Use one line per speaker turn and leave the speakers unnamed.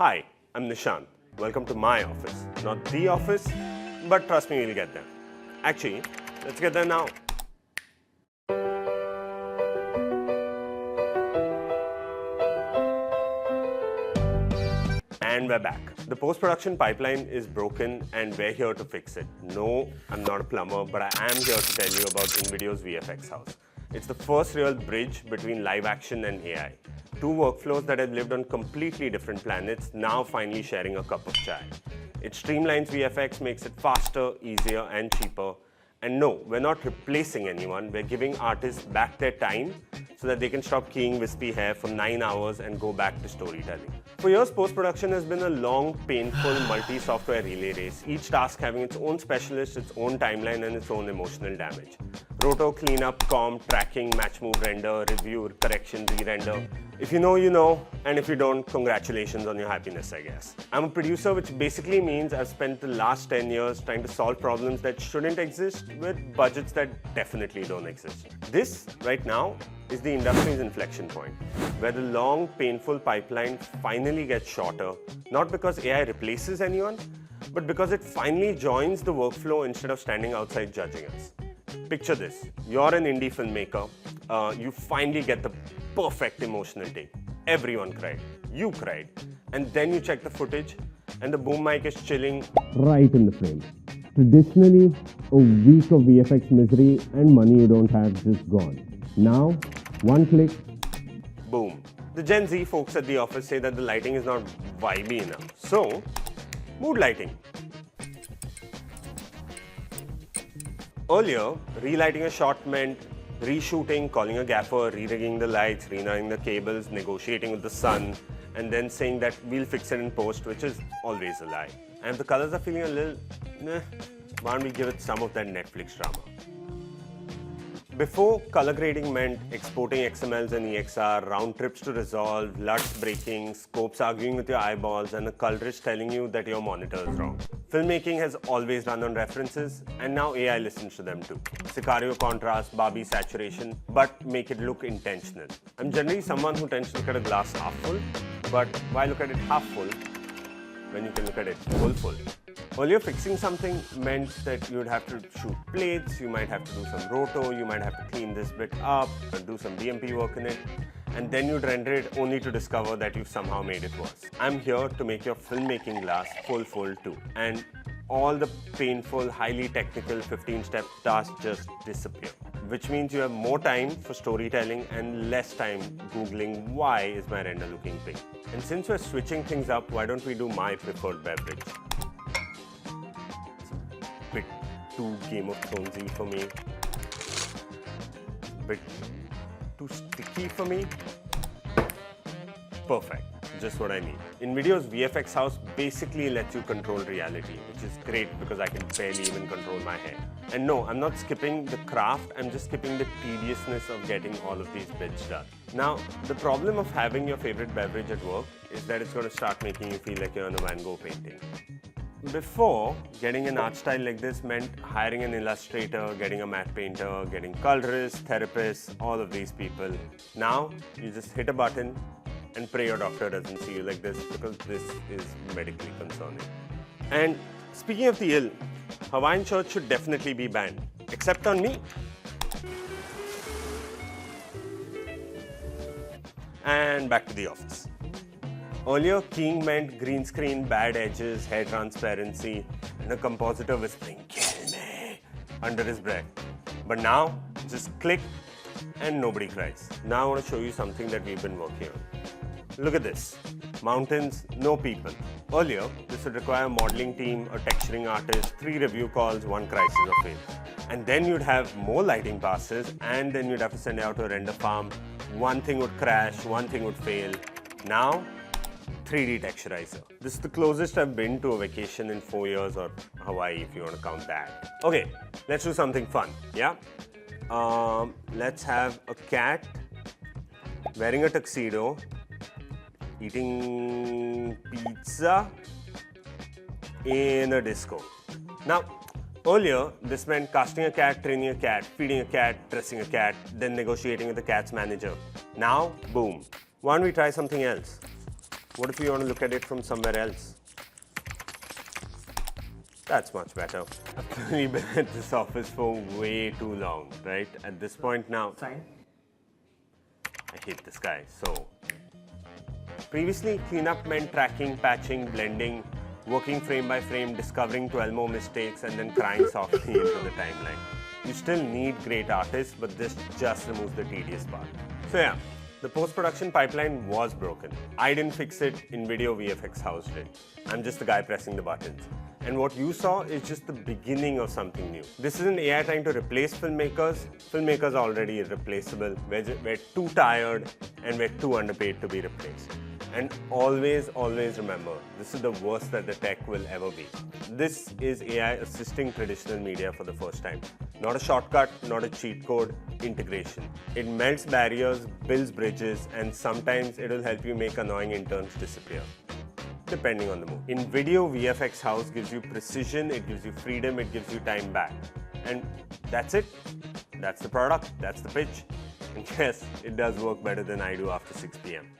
Hi, I'm Nishant. Welcome to my office. Not the office, but trust me, we'll get there. Actually, let's get there now. And we're back. The post-production pipeline is broken and we're here to fix it. No, I'm not a plumber, but I am here to tell you about Invideo's VFX house. It's the first real bridge between live action and AI. Two workflows that have lived on completely different planets, now finally sharing a cup of chai. It streamlines VFX, makes it faster, easier, and cheaper. And no, we're not replacing anyone. We're giving artists back their time so that they can stop keying wispy hair for 9 hours and go back to storytelling. For years, post-production has been a long, painful, multi-software relay race, each task having its own specialist, its own timeline, and its own emotional damage. Roto, cleanup, comp, tracking, match move, render, review, correction, re-render. If you know, you know, and if you don't, congratulations on your happiness, I guess. I'm a producer, which basically means I've spent the last 10 years trying to solve problems that shouldn't exist with budgets that definitely don't exist. This, right now, is the industry's inflection point, where the long, painful pipeline finally gets shorter, not because AI replaces anyone, but because it finally joins the workflow instead of standing outside judging us. Picture this, you're an indie filmmaker, you finally get the perfect emotional take. Everyone cried, you cried, and then you check the footage and the boom mic is chilling right in the frame. Traditionally, a week of VFX misery and money you don't have just gone. Now, one click, boom. The Gen Z folks at the office say that the lighting is not vibey enough. So, mood lighting. Earlier, relighting a shot meant reshooting, calling a gaffer, re-rigging the lights, re-running the cables, negotiating with the sun, and then saying that we'll fix it in post, which is always a lie. And if the colors are feeling a little, why don't we give it some of that Netflix drama? Before, color grading meant exporting XMLs and EXR, round trips to resolve, LUTs breaking, scopes arguing with your eyeballs, and a cultist telling you that your monitor is wrong. Filmmaking has always run on references, and now AI listens to them too. Sicario contrast, Barbie saturation, but make it look intentional. I'm generally someone who tends to look at a glass half full, but why look at it half full when you can look at it full? Earlier, fixing something meant that you would have to shoot plates, you might have to do some roto, you might have to clean this bit up, do some BMP work in it, and then you'd render it only to discover that you've somehow made it worse. I'm here to make your filmmaking glass full too. And all the painful, highly technical 15-step tasks just disappear. Which means you have more time for storytelling and less time Googling why is my render looking pink. And since we're switching things up, why don't we do my preferred beverage? Bit too Game of Thronesy for me. Bit too sticky for me. Perfect, just what I need. Invideo's VFX house basically lets you control reality, which is great because I can barely even control my hair. And no, I'm not skipping the craft, I'm just skipping the tediousness of getting all of these bits done. Now, the problem of having your favorite beverage at work is that it's going to start making you feel like you're in a Van Gogh painting. Before, getting an art style like this meant hiring an illustrator, getting a matte painter, getting colorists, therapists, all of these people. Now, you just hit a button and pray your doctor doesn't see you like this because this is medically concerning. And speaking of the ill, Hawaiian shirts should definitely be banned, except on me. And back to the office. Earlier, keying meant green screen, bad edges, hair transparency, and a compositor whispering, "Kill me," under his breath. But now, just click and nobody cries. Now I want to show you something that we've been working on. Look at this. Mountains, no people. Earlier, this would require a modeling team, a texturing artist, 3 review calls, 1 crisis of faith. And then you'd have more lighting passes, and then you'd have to send it out to a render farm. One thing would crash, one thing would fail. Now, 3D texturizer. This is the closest I've been to a vacation in 4 years, or Hawaii if you want to count that. Okay, let's do something fun, yeah? Let's have a cat wearing a tuxedo, eating pizza in a disco. Now, earlier, this meant casting a cat, training a cat, feeding a cat, dressing a cat, then negotiating with the cat's manager. Now, boom. Why don't we try something else? What if you want to look at it from somewhere else? That's much better. I've clearly been at this office for way too long, right? At this point now,
Fine.
I hate this guy. So, previously, cleanup meant tracking, patching, blending, working frame by frame, discovering 12 more mistakes, and then crying softly into the timeline. You still need great artists, but this just removes the tedious part. So yeah, the post-production pipeline was broken. I didn't fix it, Invideo VFX house did. I'm just the guy pressing the buttons. And what you saw is just the beginning of something new. This isn't AI trying to replace filmmakers. Filmmakers are already irreplaceable. We're too tired and we're too underpaid to be replaced. And always, always remember, this is the worst that the tech will ever be. This is AI assisting traditional media for the first time. Not a shortcut, not a cheat code, integration. It melts barriers, builds bridges, and sometimes it'll help you make annoying interns disappear, depending on the mood. Invideo VFX House gives you precision, it gives you freedom, it gives you time back. And that's it. That's the product, that's the pitch. And yes, it does work better than I do after 6 p.m.